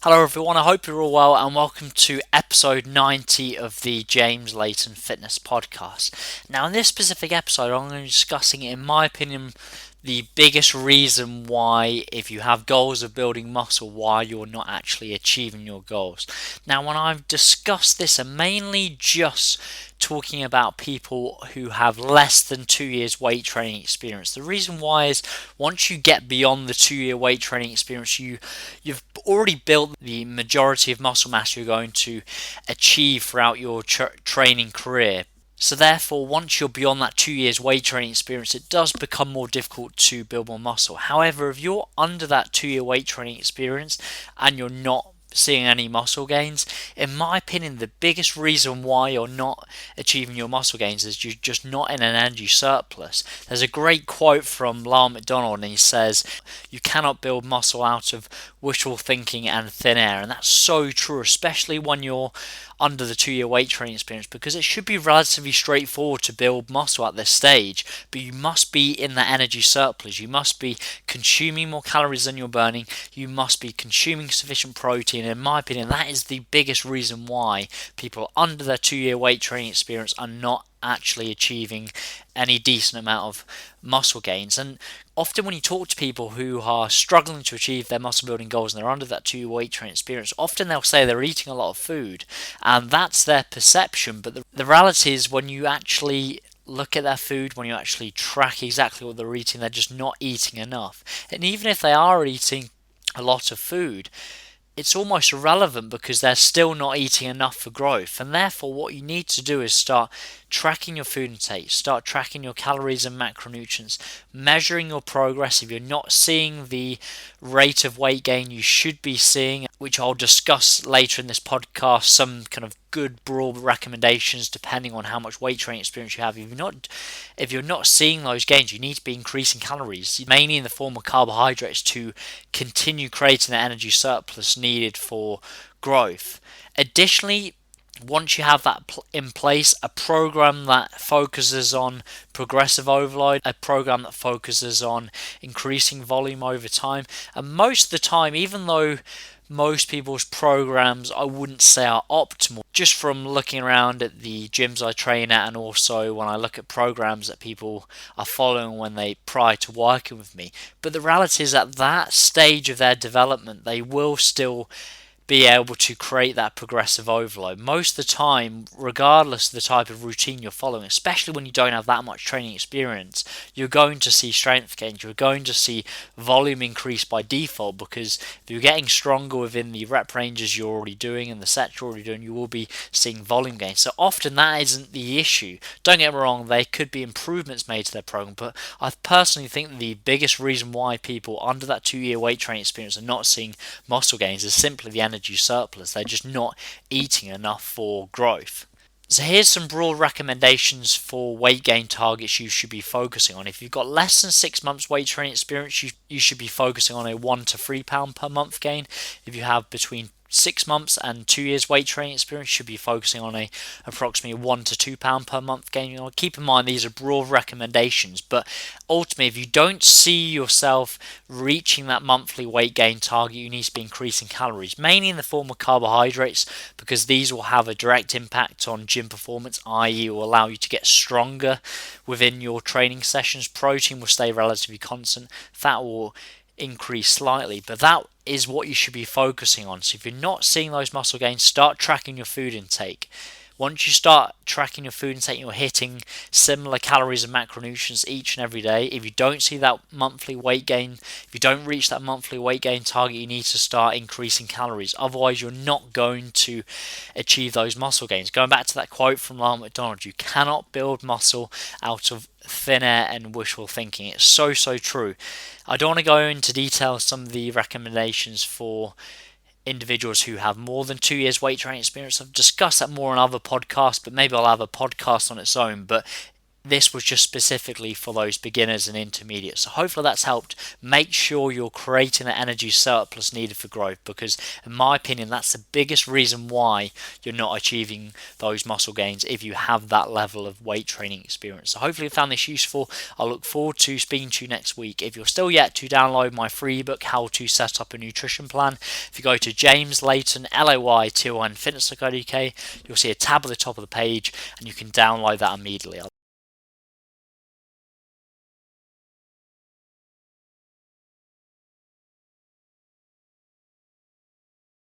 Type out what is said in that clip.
Hello everyone, I hope you're all well and welcome to episode 90 of the James Layton Fitness Podcast. Now in this specific episode I'm going to be discussing, in my opinion, the biggest reason why, if you have goals of building muscle, why you're not actually achieving your goals. Now when I've discussed this, I'm mainly just talking about people who have less than 2 years weight training experience. The reason why is once you get beyond the 2 year weight training experience, you've already built the majority of muscle mass you're going to achieve throughout your training career. So therefore, once you're beyond that 2 years weight training experience, it does become more difficult to build more muscle. However, if you're under that 2 year weight training experience and you're not seeing any muscle gains, in my opinion, the biggest reason why you're not achieving your muscle gains is you're just not in an energy surplus. There's a great quote from Lyle McDonald, and he says, "You cannot build muscle out of wishful thinking and thin air," and that's so true, especially when you're under the 2 year weight training experience, because it should be relatively straightforward to build muscle at this stage, but you must be in that energy surplus. You must be consuming more calories than you're burning. You must be consuming sufficient protein. In my opinion, that is the biggest reason why people under their 2 year weight training experience are not actually achieving any decent amount of muscle gains. And often when you talk to people who are struggling to achieve their muscle building goals and they're under that 2 year weight training experience, often they'll say they're eating a lot of food, and that's their perception. But the reality is, when you actually look at their food, when you actually track exactly what they're eating, they're just not eating enough. And even if they are eating a lot of food, it's almost irrelevant because they're still not eating enough for growth. And therefore, what you need to do is start tracking your food intake, start tracking your calories and macronutrients, measuring your progress. If you're not seeing the rate of weight gain you should be seeing, which I'll discuss later in this podcast, some kind of good broad recommendations depending on how much weight training experience you have. If you're not seeing those gains, you need to be increasing calories, mainly in the form of carbohydrates, to continue creating the energy surplus needed for growth. Additionally, once you have that in place, a program that focuses on progressive overload, a program that focuses on increasing volume over time, and most of the time, even though most people's programs I wouldn't say are optimal, just from looking around at the gyms I train at, and also when I look at programs that people are following when they prior to working with me. But the reality is, at that stage of their development, they will still be able to create that progressive overload. Most of the time, regardless of the type of routine you're following, especially when you don't have that much training experience, you're going to see strength gains, you're going to see volume increase by default, because if you're getting stronger within the rep ranges you're already doing and the sets you're already doing, you will be seeing volume gains. So often that isn't the issue. Don't get me wrong, there could be improvements made to their program, but I personally think the biggest reason why people under that 2 year weight training experience are not seeing muscle gains is simply the energy surplus. They're just not eating enough for growth. So here's some broad recommendations for weight gain targets you should be focusing on. If you've got less than 6 months weight training experience, you should be focusing on a 1 to 3 pound per month gain. If you have between 6 months and 2 years weight training experience, should be focusing on a approximately 1 to 2 pound per month gain. Keep in mind these are broad recommendations, but ultimately, if you don't see yourself reaching that monthly weight gain target, you need to be increasing calories, mainly in the form of carbohydrates, because these will have a direct impact on gym performance, i.e. will allow you to get stronger within your training sessions. Protein will stay relatively constant, fat will increase slightly, but that is what you should be focusing on. So if you're not seeing those muscle gains, start tracking your food intake. Once you start tracking your food intake, you're hitting similar calories and macronutrients each and every day. If you don't see that monthly weight gain, if you don't reach that monthly weight gain target, you need to start increasing calories. Otherwise, you're not going to achieve those muscle gains. Going back to that quote from Lyle McDonald, you cannot build muscle out of thin air and wishful thinking. It's so true. I don't want to go into detail some of the recommendations for individuals who have more than 2 years weight training experience. I've discussed that more on other podcasts, but maybe I'll have a podcast on its own. But this was just specifically for those beginners and intermediates. So hopefully that's helped. Make sure you're creating the energy surplus needed for growth, because in my opinion that's the biggest reason why you're not achieving those muscle gains if you have that level of weight training experience. So hopefully you found this useful. I look forward to speaking to you next week. If you're still yet to download my free ebook, How to Set Up a Nutrition Plan, if you go to James Layton, Layton Fitness.co.uk, you'll see a tab at the top of the page and you can download that immediately.